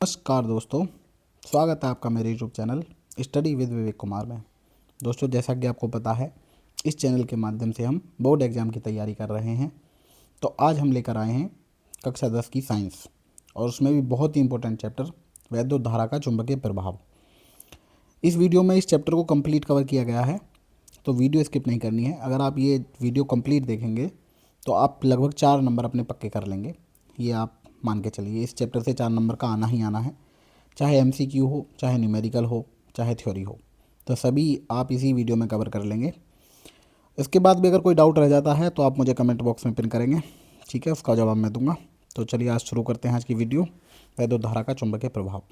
नमस्कार दोस्तों, स्वागत है आपका मेरे YouTube channel study with Vivek Kumar में। दोस्तों, जैसा कि आपको पता है, इस चैनल के माध्यम से हम बोर्ड एग्ज़ाम की तैयारी कर रहे हैं। तो आज हम लेकर आए हैं कक्षा 10 की साइंस, और उसमें भी बहुत ही इंपॉर्टेंट चैप्टर वैद्युत धारा का चुंबकीय प्रभाव। इस वीडियो में इस चैप्टर को कंप्लीट कवर किया गया है, तो वीडियो स्किप नहीं करनी है। अगर आप ये वीडियो कंप्लीट देखेंगे तो आप लगभग 4 नंबर अपने पक्के कर लेंगे। ये आप मान के चलिए, इस चैप्टर से 4 नंबर का आना ही आना है, चाहे एमसीक्यू हो, चाहे न्यूमेरिकल हो, चाहे थ्योरी हो, तो सभी आप इसी वीडियो में कवर कर लेंगे। इसके बाद भी अगर कोई डाउट रह जाता है तो आप मुझे कमेंट बॉक्स में पिन करेंगे, ठीक है, उसका जवाब मैं दूंगा। तो चलिए आज शुरू करते हैं आज की वीडियो, वैद्युत धारा का चुंबकीय प्रभाव।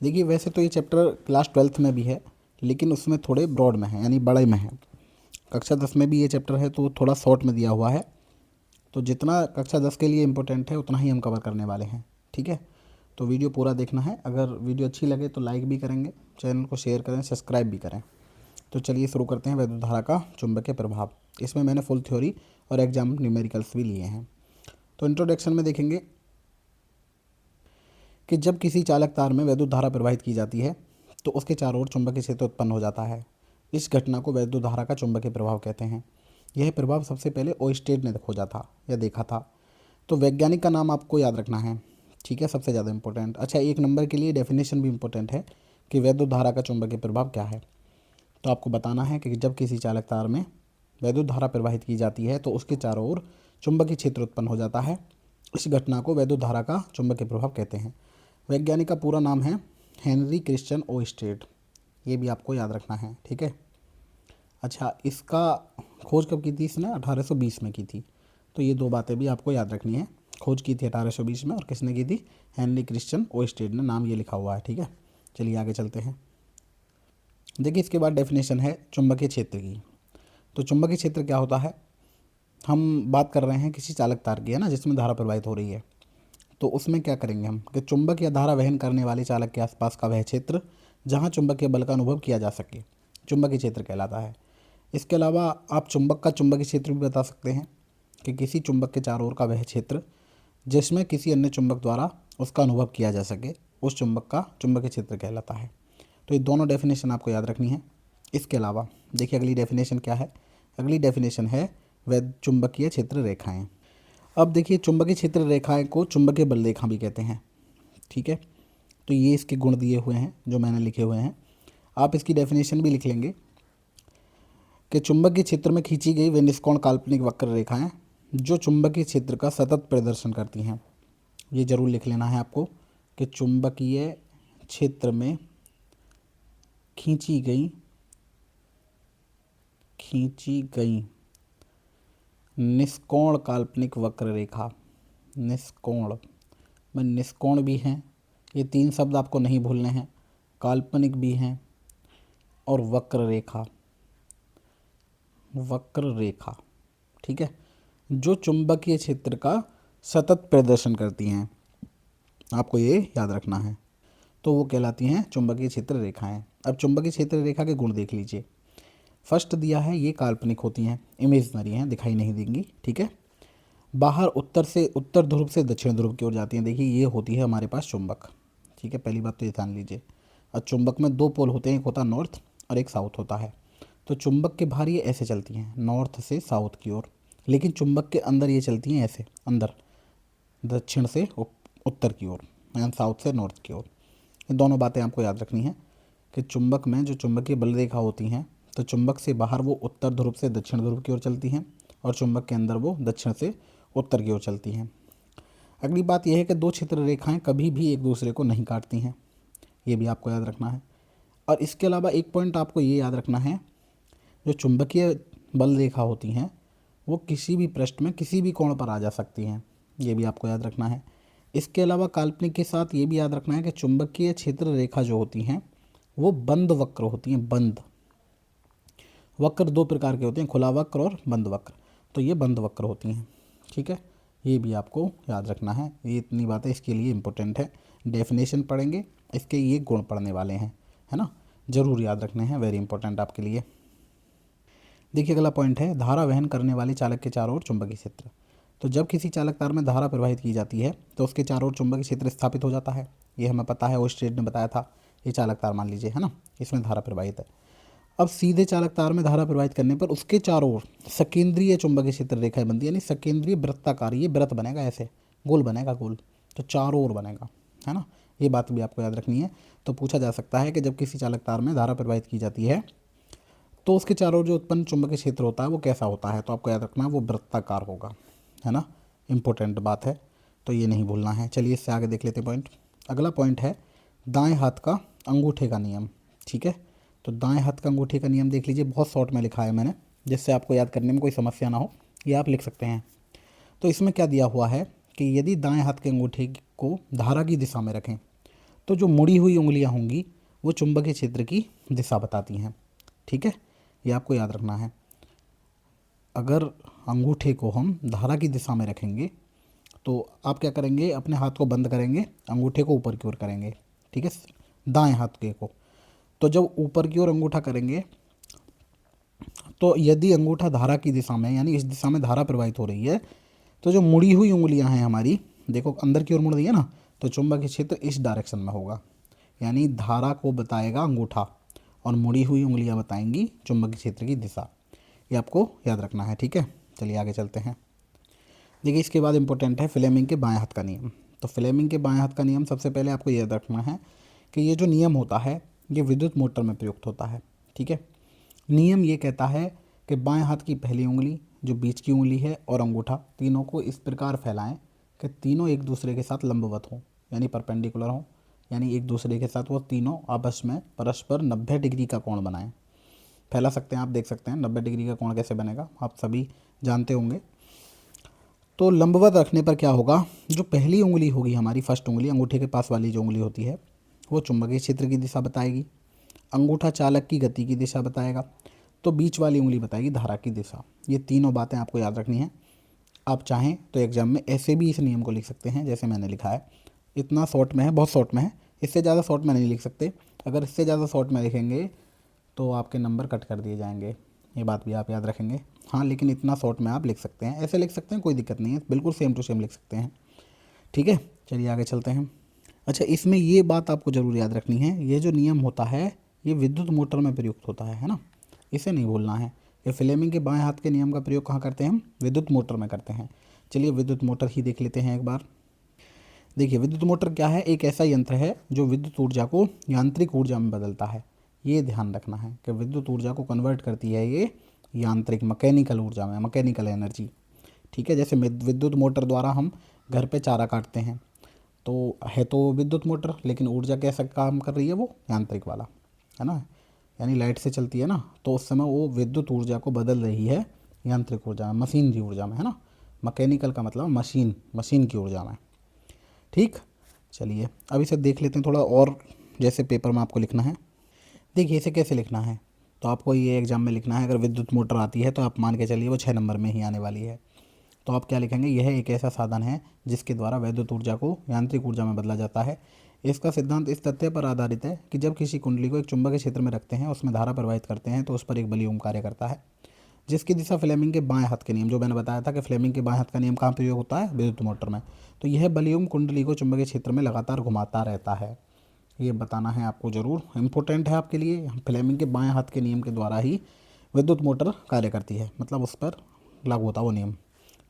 देखिए, वैसे तो ये चैप्टर क्लास 12th में भी है, लेकिन उसमें थोड़े ब्रॉड में है, यानी बड़े में है। कक्षा 10 में भी ये चैप्टर है तो थोड़ा शॉर्ट में दिया हुआ है। तो जितना कक्षा 10 के लिए इम्पोर्टेंट है उतना ही हम कवर करने वाले हैं, ठीक है। तो वीडियो पूरा देखना है। अगर वीडियो अच्छी लगे तो लाइक भी करेंगे, चैनल को शेयर करें, सब्सक्राइब भी करें। तो चलिए शुरू करते हैं वैद्युत धारा का चुंबकीय प्रभाव। इसमें मैंने फुल थ्योरी और एग्जाम न्यूमेरिकल्स भी लिए हैं। तो इंट्रोडक्शन में देखेंगे कि जब किसी चालक तार में वैद्युत धारा प्रवाहित की जाती है तो उसके चारों ओर चुंबकीय क्षेत्र उत्पन्न हो जाता है। इस घटना को वैद्युत धारा का चुंबकीय प्रभाव कहते हैं। यह प्रभाव सबसे पहले ओस्टेड ने खोजा था या देखा था। तो वैज्ञानिक का नाम आपको याद रखना है, ठीक है, सबसे ज़्यादा इंपॉर्टेंट। अच्छा, 1 नंबर के लिए डेफिनेशन भी इंपॉर्टेंट है कि वैद्युत धारा का चुंबकीय प्रभाव क्या है। तो आपको बताना है कि जब किसी चालक तार में वैद्युत धारा प्रवाहित की जाती है तो उसके चारों ओर चुंबकीय क्षेत्र उत्पन्न हो जाता है। इस घटना को वैद्युत धारा का चुंबकीय प्रभाव कहते हैं। वैज्ञानिक का पूरा नाम है हेनरी क्रिश्चियन ओस्टेड, ये भी आपको याद रखना है, ठीक है। अच्छा, इसका खोज कब की थी इसने? 1820 में की थी। तो ये 2 बातें भी आपको याद रखनी है। खोज की थी 1820 में, और किसने की थी? हेनरी क्रिश्चियन ओस्टेड ने, नाम ये लिखा हुआ है, ठीक है। चलिए आगे चलते हैं। देखिए, इसके बाद डेफिनेशन है चुंबकीय क्षेत्र की। तो चुंबकीय क्षेत्र क्या होता है? हम बात कर रहे हैं किसी चालक तार की, है ना, जिसमें धारा प्रवाहित हो रही है। तो उसमें क्या करेंगे हम कि चुंबक या धारा वहन करने वाले चालक के आसपास का वह क्षेत्र जहाँ चुंबकीय बल का अनुभव किया जा सके, चुंबकीय क्षेत्र कहलाता है। इसके अलावा आप चुंबक का चुंबकीय क्षेत्र भी बता सकते हैं कि किसी चुंबक के चारों ओर का वह क्षेत्र जिसमें किसी अन्य चुंबक द्वारा उसका अनुभव किया जा सके, उस चुंबक का चुंबकीय क्षेत्र कहलाता है। तो ये दोनों डेफिनेशन आपको याद रखनी है। इसके अलावा देखिए अगली डेफिनेशन क्या है। अगली डेफिनेशन है वैध चुंबकीय क्षेत्र रेखाएं। अब देखिए, चुंबकीय क्षेत्र रेखाएं को चुंबकीय बल रेखा भी कहते हैं, ठीक है। तो ये इसके गुण दिए हुए हैं जो मैंने लिखे हुए हैं। आप इसकी डेफिनेशन भी लिख लेंगे कि चुंबकीय क्षेत्र में खींची गई वे निष्कोण काल्पनिक वक्र रेखाएं जो चुंबकीय क्षेत्र का सतत प्रदर्शन करती हैं। ये जरूर लिख लेना है आपको कि चुंबकीय क्षेत्र में खींची गई निष्कोण काल्पनिक वक्र रेखा। निष्कोण में निष्कोण भी हैं, ये 3 शब्द आपको नहीं भूलने हैं, काल्पनिक भी हैं, और वक्र रेखा, ठीक है, जो चुंबकीय क्षेत्र का सतत प्रदर्शन करती हैं। आपको ये याद रखना है। तो वो कहलाती हैं चुंबकीय क्षेत्र रेखाएं। अब चुंबकीय क्षेत्र रेखा के गुण देख लीजिए। फर्स्ट दिया है, ये काल्पनिक होती हैं, इमेजनरी हैं, दिखाई नहीं देंगी, ठीक है। बाहर उत्तर ध्रुव से दक्षिण ध्रुव की ओर जाती हैं। देखिए, ये होती है हमारे पास चुंबक, ठीक है, पहली बात तो ये ध्यान लीजिए। और चुंबक में 2 पोल होते हैं, एक होता है नॉर्थ और एक साउथ होता है। तो चुंबक के बाहर ये ऐसे चलती हैं, नॉर्थ से साउथ की ओर, लेकिन चुंबक के अंदर ये चलती हैं ऐसे, अंदर दक्षिण से उत्तर की ओर, यानी साउथ से नॉर्थ की ओर। ये दोनों बातें आपको याद रखनी है कि चुंबक में जो चुंबकीय बल रेखा होती हैं, तो चुंबक से बाहर वो उत्तर ध्रुव से दक्षिण ध्रुव की ओर चलती हैं, और चुंबक के अंदर वो दक्षिण से उत्तर की ओर चलती हैं। अगली बात यह है कि 2 क्षेत्र रेखाएं कभी भी एक दूसरे को नहीं काटती हैं, ये भी आपको याद रखना है। और इसके अलावा एक पॉइंट आपको ये याद रखना है, जो चुंबकीय बल रेखा होती हैं वो किसी भी पृष्ठ में किसी भी कोण पर आ जा सकती हैं, ये भी आपको याद रखना है। इसके अलावा काल्पनिक के साथ ये भी याद रखना है कि चुंबकीय क्षेत्र रेखा जो होती हैं वो बंद वक्र होती हैं। बंद वक्र 2 प्रकार के होते हैं, खुला वक्र और बंद वक्र। तो ये बंद वक्र होती हैं, ठीक है, ये भी आपको याद रखना है। ये इतनी बातें इसके लिए इम्पोर्टेंट है। डेफिनेशन पढ़ेंगे, इसके ये गुण पढ़ने वाले हैं, है ना, ज़रूर याद रखने हैं, वेरी इंपॉर्टेंट आपके लिए। देखिए अगला पॉइंट है धारा वहन करने वाले चालक के चारों ओर चुंबकीय क्षेत्र। तो जब किसी चालक तार में धारा प्रवाहित की जाती है तो उसके चारों ओर चुंबकीय क्षेत्र स्थापित हो जाता है। ये हमें पता है, ओस्टेड ने बताया था। ये चालक तार मान लीजिए, है ना, इसमें धारा प्रवाहित है। अब सीधे चालक तार में धारा प्रवाहित करने पर उसके चारों ओर सकेंद्रीय चुंबकीय क्षेत्र रेखाएं बनती है, यानी सकेंद्रीय वृत्ताकार, ये वृत्त बनेगा, ऐसे गोल बनेगा, गोल, तो चारों ओर बनेगा, है ना। ये बात भी आपको याद रखनी है। तो पूछा जा सकता है कि जब किसी चालक तार में धारा प्रवाहित की जाती है तो उसके चारों ओर जो उत्पन्न चुंबकीय क्षेत्र होता है वो कैसा होता है, तो आपको याद रखना है वो वृत्ताकार होगा, है ना। इंपॉर्टेंट बात है, तो ये नहीं भूलना है। चलिए इससे आगे देख लेते हैं पॉइंट। अगला पॉइंट है दाएं हाथ का अंगूठे का नियम। ठीक है, तो दाएं हाथ का अंगूठे का नियम देख लीजिए, बहुत शॉर्ट में लिखा है मैंने, जिससे आपको याद करने में कोई समस्या ना हो, ये आप लिख सकते हैं। तो इसमें क्या दिया हुआ है कि यदि दाएं हाथ के अंगूठे को धारा की दिशा में रखें तो जो मुड़ी हुई उंगलियां होंगी वो चुंबकीय क्षेत्र की दिशा बताती हैं। ठीक है, ये आपको याद रखना है। अगर अंगूठे को हम धारा की दिशा में रखेंगे तो आप क्या करेंगे, अपने हाथ को बंद करेंगे, अंगूठे को ऊपर की ओर करेंगे। ठीक है, दाएं हाथ के को। तो जब ऊपर की ओर अंगूठा करेंगे तो यदि अंगूठा धारा की दिशा में, यानी इस दिशा में धारा प्रवाहित हो रही है, तो जो मुड़ी हुई उंगलियां हैं हमारी, देखो अंदर की ओर मुड़ रही है ना, तो चुंबकीय क्षेत्र इस डायरेक्शन में होगा, यानी धारा को बताएगा अंगूठा और मुड़ी हुई उंगलियां बताएंगी चुंबकीय क्षेत्र की दिशा। ये आपको याद रखना है। ठीक है, चलिए आगे चलते हैं। देखिए इसके बाद इंपॉर्टेंट है फ्लेमिंग के बाएं हाथ का नियम। तो फ्लेमिंग के बाएं हाथ का नियम सबसे पहले आपको याद रखना है कि ये जो नियम होता है ये विद्युत मोटर में प्रयुक्त होता है। ठीक है, नियम ये कहता है कि बाएं हाथ की पहली उंगली, जो बीच की उंगली है, और अंगूठा, तीनों को इस प्रकार फैलाएं कि तीनों एक दूसरे के साथ लंबवत हों, यानी परपेंडिकुलर हों, यानी एक दूसरे के साथ वो तीनों आपस में परस्पर 90 डिग्री का कोण बनाएं। फैला सकते हैं, आप देख सकते हैं 90 डिग्री का कोण कैसे बनेगा, आप सभी जानते होंगे। तो लंबवत रखने पर क्या होगा, जो पहली उंगली होगी हमारी, फर्स्ट उंगली, अंगूठे के पास वाली जो उंगली होती है, वो चुंबकीय क्षेत्र की दिशा बताएगी। अंगूठा चालक की गति की दिशा बताएगा। तो बीच वाली उंगली बताएगी धारा की दिशा। ये तीनों बातें आपको याद रखनी है। आप चाहें तो एग्जाम में ऐसे भी इस नियम को लिख सकते हैं जैसे मैंने लिखा है। इतना शॉर्ट में है, बहुत शॉर्ट में है, इससे ज़्यादा शॉर्ट में नहीं लिख सकते। अगर इससे ज़्यादा शॉर्ट में लिखेंगे तो आपके नंबर कट कर दिए जाएंगे, ये बात भी आप याद रखेंगे। हाँ, लेकिन इतना शॉर्ट में आप लिख सकते हैं, ऐसे लिख सकते हैं, कोई दिक्कत नहीं है, बिल्कुल सेम टू सेम लिख सकते हैं। ठीक है, चलिए आगे चलते हैं। अच्छा, इसमें ये बात आपको ज़रूर याद रखनी है, ये जो नियम होता है ये विद्युत मोटर में प्रयुक्त होता है ना, इसे नहीं भूलना है। ये फ्लेमिंग के बाएं हाथ के नियम का प्रयोग कहाँ करते हैं हम, विद्युत मोटर में करते हैं। चलिए विद्युत मोटर ही देख लेते हैं एक बार। देखिए विद्युत मोटर क्या है, एक ऐसा यंत्र है जो विद्युत ऊर्जा को यांत्रिक ऊर्जा में बदलता है। ये ध्यान रखना है कि विद्युत ऊर्जा को कन्वर्ट करती है ये यांत्रिक, मैकेनिकल ऊर्जा में, मैकेनिकल एनर्जी। ठीक है, जैसे विद्युत मोटर द्वारा हम घर पे चारा काटते हैं, तो है तो विद्युत मोटर, लेकिन ऊर्जा कैसा काम कर रही है, वो यांत्रिक वाला, है ना, यानी लाइट से चलती है ना, तो उस समय वो विद्युत ऊर्जा को बदल रही है यांत्रिक ऊर्जा में, मशीनरी ऊर्जा में, है ना। मैकेनिकल का मतलब मशीन, मशीन की ऊर्जा में। ठीक, चलिए अब इसे देख लेते हैं थोड़ा और, जैसे पेपर में आपको लिखना है। देखिए इसे कैसे लिखना है, तो आपको ये एग्जाम में लिखना है। अगर विद्युत मोटर आती है तो आप मान के चलिए वो 6 नंबर में ही आने वाली है। तो आप क्या लिखेंगे, यह एक ऐसा साधन है जिसके द्वारा विद्युत ऊर्जा को यांत्रिक ऊर्जा में बदला जाता है। इसका सिद्धांत इस तथ्य पर आधारित है कि जब किसी कुंडली को एक चुंबकीय क्षेत्र में रखते हैं, उसमें धारा प्रवाहित करते हैं, तो उस पर एक बलियोम कार्य करता है जिसकी दिशा फ्लेमिंग के बाएं हाथ के नियम, जो मैंने बताया था कि फ्लेमिंग के बाएं हाथ का नियम कहाँ प्रयोग होता है, विद्युत मोटर में। तो यह बलियोम कुंडली को चुंबकीय क्षेत्र में लगातार घुमाता रहता है। ये बताना है आपको ज़रूर, इंपॉर्टेंट है आपके लिए। फ्लेमिंग के बाएं हाथ के नियम के द्वारा ही विद्युत मोटर कार्य करती है, मतलब उस पर लागू होता वो नियम।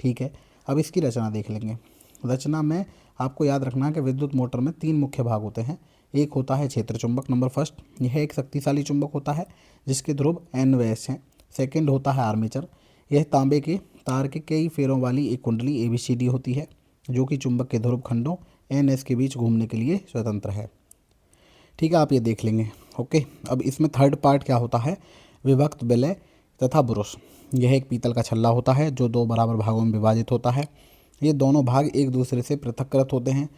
ठीक है, अब इसकी रचना देख लेंगे। रचना में आपको याद रखना है कि विद्युत मोटर में 3 मुख्य भाग होते हैं। एक होता है क्षेत्र चुंबक, नंबर फर्स्ट, यह एक शक्तिशाली चुंबक होता है जिसके ध्रुव N व S हैं। सेकेंड होता है आर्मेचर, यह तांबे के तार के कई फेरों वाली एक कुंडली ABCD होती है जो कि चुंबक के ध्रुव खंडों N S के बीच घूमने के लिए स्वतंत्र है। ठीक है, आप ये देख लेंगे। ओके, अब इसमें थर्ड पार्ट क्या होता है, विभक्त विलय तथा ब्रुश। यह एक पीतल का छल्ला होता है जो 2 बराबर भागों में विभाजित होता है। ये दोनों भाग एक दूसरे से पृथक्कृत होते हैं।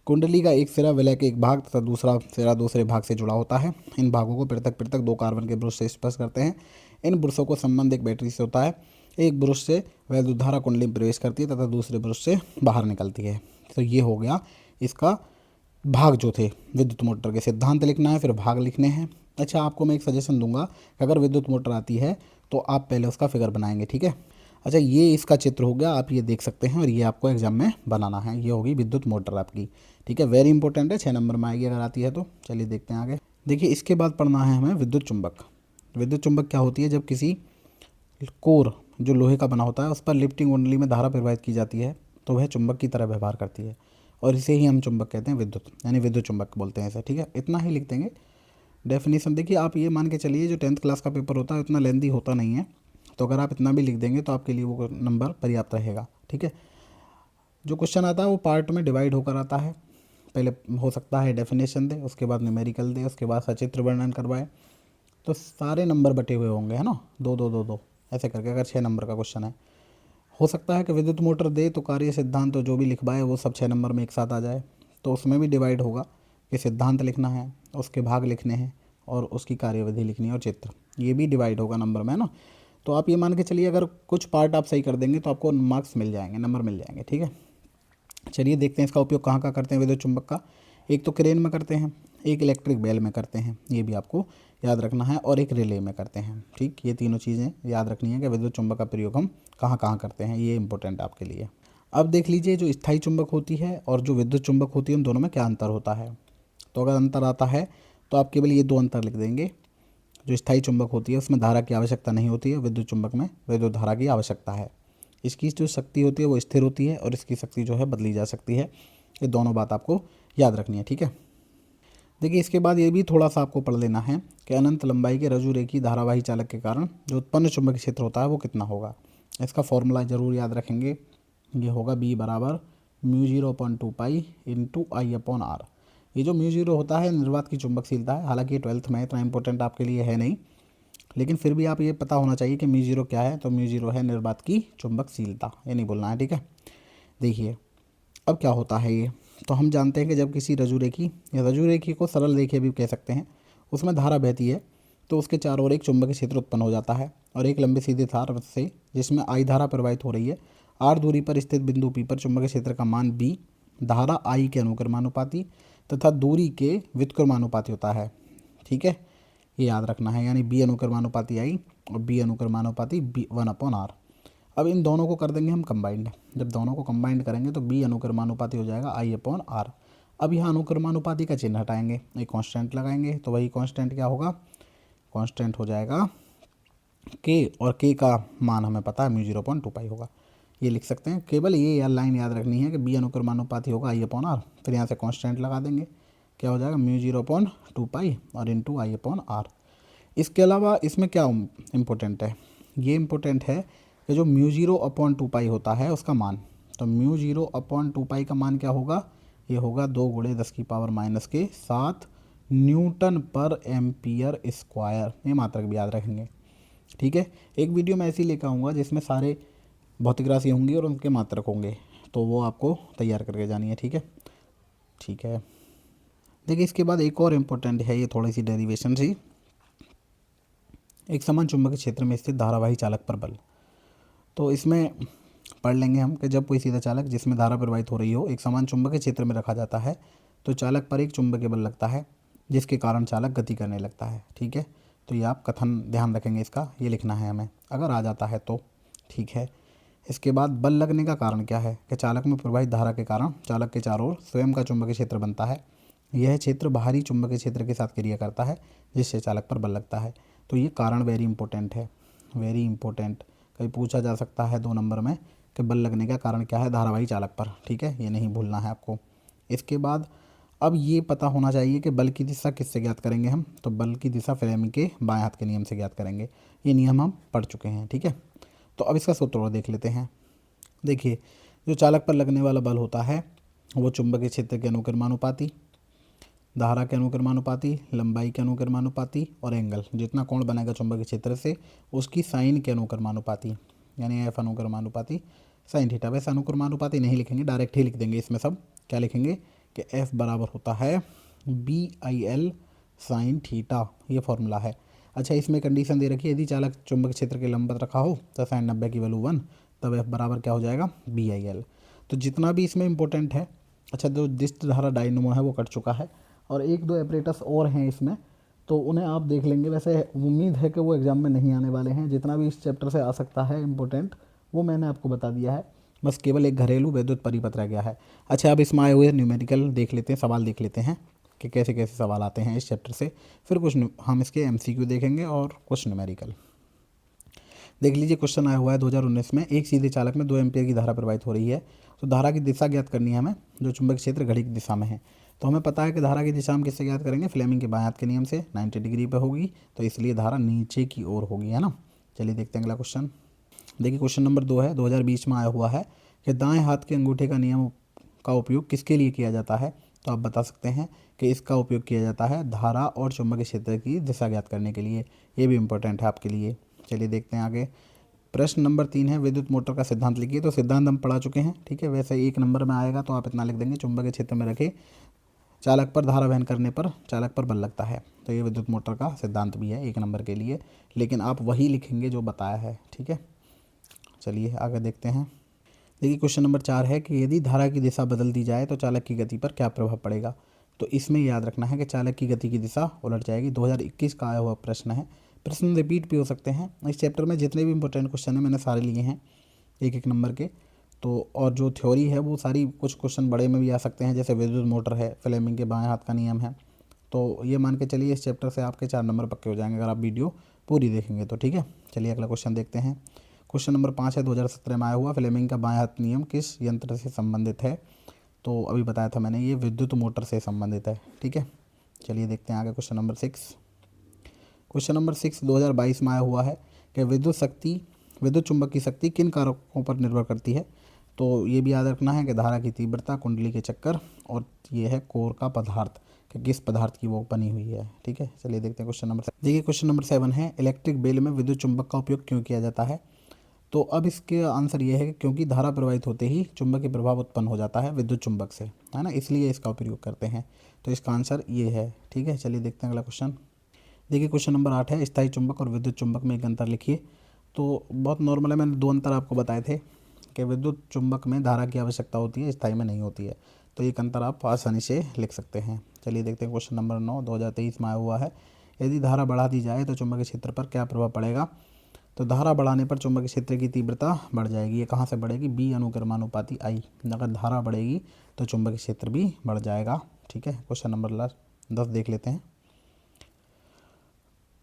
कुंडली का एक सिरा विलय के एक भाग तथा दूसरा सिरा दूसरे भाग से जुड़ा होता है। इन भागों को पृथक पृथक 2 कार्बन के ब्रुश से स्पर्श करते हैं। इन ब्रुशों को संबंध एक बैटरी से होता है। एक ब्रुश से विद्युत धारा कुंडली में प्रवेश करती है तथा दूसरे ब्रुश से बाहर निकलती है। तो ये हो गया इसका भाग जो थे विद्युत मोटर के। सिद्धांत लिखना है, फिर भाग लिखने हैं। अच्छा, आपको मैं एक सजेशन दूंगा कि अगर विद्युत मोटर आती है तो आप पहले उसका फिगर बनाएंगे। ठीक है, अच्छा, ये इसका चित्र हो गया, आप ये देख सकते हैं और ये आपको एग्जाम में बनाना है। ये होगी विद्युत मोटर आपकी, ठीक है, वेरी इंपॉर्टेंट है, 6 नंबर में आएगी अगर आती है तो। चलिए देखते हैं आगे। देखिए इसके बाद पढ़ना है हमें विद्युत चुंबक। विद्युत चुंबक क्या होती है? जब किसी कोर जो लोहे का बना होता है उस पर लिफ्टिंग कुंडली में धारा प्रवाहित की जाती है तो वह चुंबक की तरह व्यवहार करती है, और इसे ही हम चुंबक कहते हैं, विद्युत, यानी विद्युत चुंबक बोलते हैं इसे, ठीक है। इतना ही लिख देंगे डेफिनेशन। देखिए आप ये मान के चलिए जो 10th क्लास का पेपर होता है उतना लेंदी होता नहीं है, तो अगर आप इतना भी लिख देंगे तो आपके लिए वो नंबर पर्याप्त रहेगा, ठीक है। जो क्वेश्चन आता है वो पार्ट में डिवाइड होकर आता है। पहले हो सकता है डेफिनेशन दे, उसके बाद न्यूमेरिकल दे, उसके बाद सचित्र वर्णन करवाए, तो सारे नंबर बटे हुए होंगे, है ना, दो दो दो दो ऐसे करके, अगर 6 नंबर का क्वेश्चन है। हो सकता है कि विद्युत मोटर दे तो कार्य सिद्धांत तो जो भी लिखवाए वो सब 6 नंबर में एक साथ आ जाए, तो उसमें भी डिवाइड होगा कि सिद्धांत लिखना है, उसके भाग लिखने हैं और उसकी कार्यविधि लिखनी है और चित्र, ये भी डिवाइड होगा नंबर में, है ना। तो आप ये मान के चलिए अगर कुछ पार्ट आप सही कर देंगे तो आपको मार्क्स मिल जाएंगे, नंबर मिल जाएंगे, ठीक है। चलिए देखते हैं इसका उपयोग कहाँ कहाँ करते हैं विद्युत चुंबक का। एक तो क्रेन में करते हैं, एक इलेक्ट्रिक बेल में करते हैं, ये भी आपको याद रखना है, और एक रिले में करते हैं, ठीक। ये तीनों चीज़ें याद रखनी है कि विद्युत चुंबक का प्रयोग हम कहाँ कहाँ करते हैं, ये इंपॉर्टेंट है आपके लिए। अब देख लीजिए जो स्थायी चुंबक होती है और जो विद्युत चुंबक होती है उन दोनों में क्या अंतर होता है। तो अगर अंतर आता है तो आप केवल ये 2 अंतर लिख देंगे। जो स्थायी चुंबक होती है उसमें धारा की आवश्यकता नहीं होती है, विद्युत चुंबक में विद्युत धारा की आवश्यकता है। इसकी जो शक्ति होती है वो स्थिर होती है और इसकी शक्ति जो है बदली जा सकती है। ये दोनों बात आपको याद रखनी है, ठीक है। देखिए इसके बाद ये भी थोड़ा सा आपको पढ़ लेना है कि अनंत लंबाई के रज्जुरेखी धारावाही चालक के कारण जो उत्पन्न चुंबकीय क्षेत्र होता है वो कितना होगा। इसका फॉर्मूला ज़रूर याद रखेंगे। ये होगा B बराबर μ0/2π इंटू I/R। ये जो μ0 होता है निर्वात की चुंबकशीलता है, हालांकि ये 12th में है, इतना इंपॉर्टेंट आपके लिए है नहीं, लेकिन फिर भी आप ये पता होना चाहिए कि μ0 क्या है। तो μ0 है निर्वात की चुंबकशीलता, ये नहीं बोलना है, ठीक है। देखिए अब क्या होता है ये, तो हम जानते हैं कि जब किसी रज्जुरेखी या रज्जुरेखी को सरल रेखा भी कह सकते हैं उसमें धारा बहती है तो उसके चारों ओर एक चुंबकीय क्षेत्र उत्पन्न हो जाता है, और एक लंबी सीधी धार से जिसमें I धारा प्रवाहित हो रही है R दूरी पर स्थित बिंदु P पर चुंबकीय क्षेत्र का मान B धारा I के अनुक्रमानुपाती तथा दूरी के व्युत्क्रमानुपाती होता है, ठीक है। ये याद रखना है, यानी B अनुक्रमानुपाती I और B अनुक्रमानुपाती B 1/R। अब इन दोनों को कर देंगे हम कंबाइंड। जब दोनों को कंबाइंड करेंगे तो B अनुक्रमानुपाती हो जाएगा I/R। अब यहाँ अनुक्रमानुपाती का चिन्ह हटाएंगे, एक कांस्टेंट लगाएंगे, तो वही कांस्टेंट क्या होगा, कांस्टेंट हो जाएगा K, और K का मान हमें पता है μ0/2π होगा। ये लिख सकते हैं, केवल ये लाइन याद रखनी है कि B अनुक्रमानुपाती होगा I/R, फिर यहाँ से कांस्टेंट लगा देंगे, क्या हो जाएगा μ0/2π और इंटू I/R। इसके अलावा इसमें क्या इम्पोर्टेंट है, ये इम्पोर्टेंट है कि जो μ0/2π होता है उसका मान, तो μ0/2π का मान क्या होगा, ये होगा 2 × 10⁻⁻⁷ न्यूटन पर एम्पियर स्क्वायर। ये मात्रक भी याद रखेंगे, ठीक है। एक वीडियो मैं ऐसी लेकर आऊँगा जिसमें सारे भौतिक राशि होंगी और उनके मात्रक होंगे, तो वो आपको तैयार करके जानी है, ठीक है, ठीक है। देखिए इसके बाद एक और इम्पोर्टेंट है, ये थोड़ी सी डेरिवेशन सी, एक समान चुंबकीय क्षेत्र में स्थित धारावाही चालक पर बल। तो इसमें पढ़ लेंगे हम कि जब कोई सीधा चालक जिसमें धारा प्रवाहित हो रही हो एक समान चुंबकीय क्षेत्र में रखा जाता है तो चालक पर एक चुंबकीय बल लगता है जिसके कारण चालक गति करने लगता है, ठीक है। तो ये आप कथन ध्यान रखेंगे, इसका ये लिखना है हमें, अगर आ जाता है तो, ठीक है। इसके बाद बल लगने का कारण क्या है कि चालक में प्रवाहित धारा के कारण चालक के चारों ओर स्वयं का चुंबकीय क्षेत्र बनता है। यह क्षेत्र बाहरी चुंबकीय क्षेत्र के साथ क्रिया करता है जिससे चालक पर बल लगता है। तो ये कारण वेरी इंपॉर्टेंट है, वेरी इंपॉर्टेंट, कहीं पूछा जा सकता है 2 नंबर में कि बल लगने का कारण क्या है धारावाही चालक पर, ठीक है, ये नहीं भूलना है आपको। इसके बाद अब ये पता होना चाहिए कि बल की दिशा किससे ज्ञात करेंगे हम, तो बल की दिशा फ्लेमिंग के बाएं हाथ के नियम से ज्ञात करेंगे। ये नियम हम पढ़ चुके हैं, ठीक है। तो अब इसका सूत्र देख लेते हैं। देखिए जो चालक पर लगने वाला बल होता है वो चुंबकीय क्षेत्र के अनुक्रमानुपाती, धारा के अनुक्रमानुपाती, लंबाई के अनुक्रमानुपाती और एंगल, जितना कोण बनेगा चुंबकीय क्षेत्र से उसकी साइन के अनुक्रमानुपाती, यानी F अनुक्रमानुपाती साइन थीटा। वैसे अनुक्रमानुपाती नहीं लिखेंगे, डायरेक्ट ही लिख देंगे इसमें सब। क्या लिखेंगे कि F बराबर होता है BIL साइन थीटा, ये फॉर्मूला है। अच्छा इसमें कंडीशन दे रखी है, यदि चालक चुंबक क्षेत्र के लंबवत रखा हो तो साइन 90 की वैल्यू 1, तब F बराबर क्या हो जाएगा BIL। तो जितना भी इसमें इंपॉर्टेंट है, अच्छा जो डिस्ट धारा डायनमो है वो कट चुका है और 1-2 ऑपरेटर्स और हैं इसमें, तो उन्हें आप देख लेंगे। वैसे उम्मीद है कि वो एग्ज़ाम में नहीं आने वाले हैं, जितना भी इस चैप्टर से आ सकता है इम्पोर्टेंट वो मैंने आपको बता दिया है, बस केवल एक घरेलू विद्युत परिपथ रह गया है। अच्छा, अब इसमें आए हुए न्यूमेरिकल देख लेते हैं, सवाल देख लेते हैं कि कैसे कैसे सवाल आते हैं इस चैप्टर से। फिर कुछ हम इसके एमसीक्यू देखेंगे और कुछ न्यूमेरिकल देख लीजिए। क्वेश्चन आया हुआ है 2019 में, एक सीधे चालक में 2 एम्पीयर की धारा प्रवाहित हो रही है, तो धारा की दिशा ज्ञात करनी है हमें, जो चुंबक क्षेत्र घड़ी की दिशा में है। तो हमें पता है कि धारा की दिशा हम किससे ज्ञात करेंगे, फ्लेमिंग के बाएं हाथ के नियम से, 90 डिग्री पर होगी, तो इसलिए धारा नीचे की ओर होगी, है ना। चलिए देखते हैं अगला क्वेश्चन। देखिए क्वेश्चन नंबर 2 है, 2020 में आया हुआ है कि दाएं हाथ के अंगूठे का नियम का उपयोग किसके लिए किया जाता है। तो आप बता सकते हैं कि इसका उपयोग किया जाता है धारा और चुंबकीय क्षेत्र की दिशा ज्ञात करने के लिए। ये भी इंपॉर्टेंट है आपके लिए। चलिए देखते हैं आगे। प्रश्न नंबर 3 है, विद्युत मोटर का सिद्धांत लिखिए। तो सिद्धांत हम पढ़ा चुके हैं, ठीक है। वैसे 1 नंबर में आएगा तो आप इतना लिख देंगे, चुंबकीय क्षेत्र में रखे चालक पर धारा वहन करने पर चालक पर बल लगता है। तो ये विद्युत मोटर का सिद्धांत भी है 1 नंबर के लिए, लेकिन आप वही लिखेंगे जो बताया है, ठीक है। चलिए आगे देखते हैं। देखिए क्वेश्चन नंबर 4 है कि यदि धारा की दिशा बदल दी जाए तो चालक की गति पर क्या प्रभाव पड़ेगा। तो इसमें याद रखना है कि चालक की गति की दिशा उलट जाएगी। 2021 का आया हुआ प्रश्न है। प्रश्न रिपीट भी हो सकते हैं। इस चैप्टर में जितने भी इंपॉर्टेंट क्वेश्चन हैं मैंने सारे लिए हैं 1-1 नंबर के। तो और जो थ्योरी है वो सारी, कुछ क्वेश्चन बड़े में भी आ सकते हैं, जैसे विद्युत मोटर है, फ्लेमिंग के बाएं हाथ का नियम है। तो ये मान के चलिए इस चैप्टर से आपके 4 नंबर पक्के हो जाएंगे अगर आप वीडियो पूरी देखेंगे तो, ठीक है। चलिए अगला क्वेश्चन देखते हैं। क्वेश्चन नंबर 5 है, 2017 में आया हुआ, फ्लेमिंग का बाएं हाथ नियम किस यंत्र से संबंधित है। तो अभी बताया था मैंने, ये विद्युत मोटर से संबंधित है, ठीक है। चलिए देखते हैं आगे क्वेश्चन नंबर 6। क्वेश्चन नंबर 6 2022 में आया हुआ है कि विद्युत चुंबक की शक्ति किन कारकों पर निर्भर करती है। तो ये भी याद रखना है कि धारा की तीव्रता, कुंडली के चक्कर, और ये है कोर का पदार्थ कि किस पदार्थ की वो बनी हुई है, ठीक है। चलिए देखते हैं क्वेश्चन नंबर 7। देखिए क्वेश्चन नंबर 7 है, इलेक्ट्रिक बेल में विद्युत चुंबक का उपयोग क्यों किया जाता है। तो अब इसके आंसर ये है कि क्योंकि धारा प्रवाहित होते ही चुंबकीय प्रभाव उत्पन्न हो जाता है विद्युत चुंबक से, है ना, इसलिए इसका उपयोग करते हैं। तो इसका आंसर ये है, ठीक है। चलिए देखते हैं अगला क्वेश्चन। देखिए क्वेश्चन नंबर 8 है, स्थायी चुंबक और विद्युत चुंबक में एक अंतर लिखिए। तो बहुत नॉर्मल है, मैंने 2 अंतर आपको बताए थे कि विद्युत चुंबक में धारा की आवश्यकता होती है, स्थायी में नहीं होती है। तो एक अंतर आप आसानी से लिख सकते हैं। चलिए देखते हैं क्वेश्चन नंबर 9 2023 में आया हुआ है, यदि धारा बढ़ा दी जाए तो चुंबकीय क्षेत्र पर क्या प्रभाव पड़ेगा। तो धारा बढ़ाने पर चुंबकीय क्षेत्र की तीव्रता बढ़ जाएगी। ये कहाँ से बढ़ेगी, बी अनुक्रमानुपाती आई। अगर धारा बढ़ेगी तो चुंबकीय क्षेत्र भी बढ़ जाएगा, ठीक है। क्वेश्चन नंबर 10 देख लेते हैं।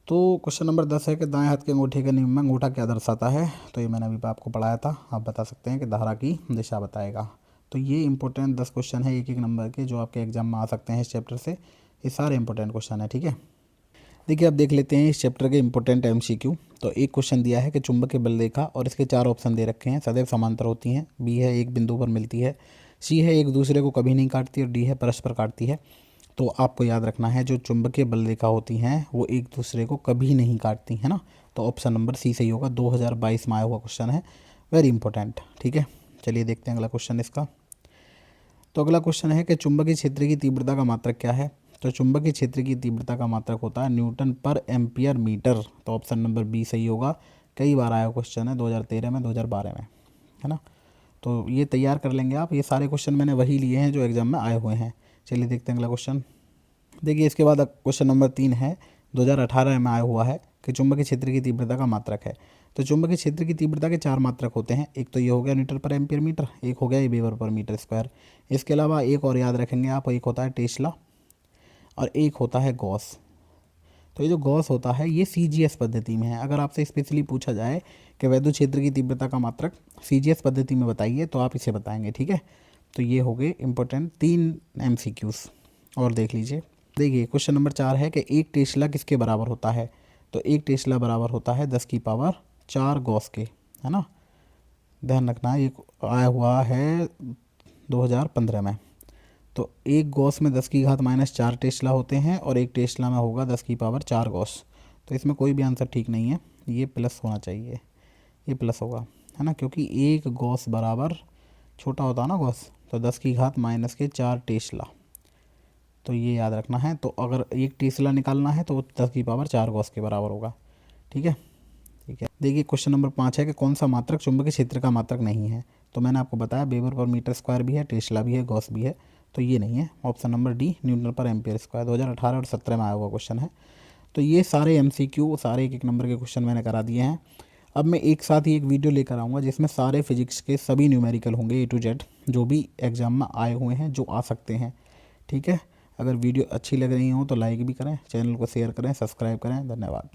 तो क्वेश्चन नंबर 10 है कि दाएं हाथ के अंगूठे के नियम में अंगूठा क्या दर्शाता है। तो ये मैंने अभी आपको पढ़ाया था, आप बता सकते हैं कि धारा की दिशा बताएगा। तो ये इंपॉर्टेंट 10 क्वेश्चन है 1-1 नंबर के, जो आपके एग्जाम में आ सकते हैं इस चैप्टर से। ये सारे इंपॉर्टेंट क्वेश्चन है, ठीक है। देखिए अब देख लेते हैं इस चैप्टर के इंपॉर्टेंट एमसीक्यू। तो एक क्वेश्चन दिया है कि चुंबकीय बल रेखा और इसके 4 ऑप्शन दे रखे हैं, सदैव समांतर होती हैं। बी है एक बिंदु पर मिलती है, सी है एक दूसरे को कभी नहीं काटती, और डी है परस्पर काटती है। तो आपको याद रखना है जो चुंबकीय बल रेखा होती हैं वो एक दूसरे को कभी नहीं काटती, है ना। तो ऑप्शन नंबर सी सही होगा। 2022 में आया हुआ क्वेश्चन है, वेरी इंपॉर्टेंट, ठीक है। चलिए देखते हैं अगला क्वेश्चन इसका। तो अगला क्वेश्चन है कि चुंबकीय क्षेत्र की तीव्रता का मात्रक क्या है। तो चुंबकीय क्षेत्र की तीव्रता का मात्रक होता है न्यूटन पर एम्पियर मीटर। तो ऑप्शन नंबर बी सही होगा। कई बार आया क्वेश्चन है 2013 में, 2012 में, है ना। तो ये तैयार कर लेंगे आप। ये सारे क्वेश्चन मैंने वही लिए हैं जो एग्जाम में आए हुए हैं। चलिए देखते हैं अगला क्वेश्चन। देखिए इसके बाद क्वेश्चन नंबर 3 है, 2018 में आया हुआ है कि चुंबकीय क्षेत्र की तीव्रता का मात्रक है। तो चुंबकीय क्षेत्र की तीव्रता के 4 मात्रक होते हैं। एक तो ये हो गया न्यूटन पर एम्पियर मीटर, एक हो गया ये वेबर पर मीटर स्क्वायर। इसके अलावा एक और याद रखेंगे आप, एक होता है टेस्ला और एक होता है गॉस। तो ये जो गॉस होता है ये सीजीएस पद्धति में है। अगर आपसे स्पेशली पूछा जाए कि विद्युत क्षेत्र की तीव्रता का मात्रक सीजीएस पद्धति में बताइए तो आप इसे बताएंगे, ठीक है। तो ये हो गए इंपॉर्टेंट 3 एमसीक्यूज। और देख लीजिए। देखिए क्वेश्चन नंबर 4 है कि एक टेस्ला किसके बराबर होता है। तो एक टेस्ला बराबर होता है 10 की पावर 4 गॉस के, है ना। ध्यान रखना, ये आया हुआ है 2015 में। तो एक गॉस में 10 की घात -4 टेस्ला होते हैं और एक टेस्ला में होगा 10 की पावर 4 गॉस। तो इसमें कोई भी आंसर ठीक नहीं है, ये प्लस होना चाहिए, ये प्लस होगा, है ना, क्योंकि एक गॉस बराबर छोटा होता है ना गॉस, तो 10 की घात -4 टेस्ला। तो ये याद रखना है। तो अगर एक टेस्ला निकालना है तो 10 की पावर 4 गॉस के बराबर होगा, ठीक है। ठीक है, देखिए क्वेश्चन नंबर 5 है कि कौन सा मात्रक चुंबकीय क्षेत्र का मात्रक नहीं है। तो मैंने आपको बताया वेबर पर मीटर स्क्वायर भी है, टेस्ला भी है, गॉस भी है। तो ये नहीं है, ऑप्शन नंबर डी न्यूटन पर एम्पियर स्क्वायर। 2018 और 17 में आया हुआ क्वेश्चन है। तो ये सारे एमसीक्यू, सारे 1-1 नंबर के क्वेश्चन मैंने करा दिए हैं। अब मैं एक साथ ही एक वीडियो लेकर आऊँगा जिसमें सारे फिजिक्स के सभी न्यूमेरिकल होंगे A to Z, जो भी एग्ज़ाम में आए हुए हैं, जो आ सकते हैं। ठीक है, अगर वीडियो अच्छी लग रही हो तो लाइक भी करें, चैनल को शेयर करें, सब्सक्राइब करें। धन्यवाद।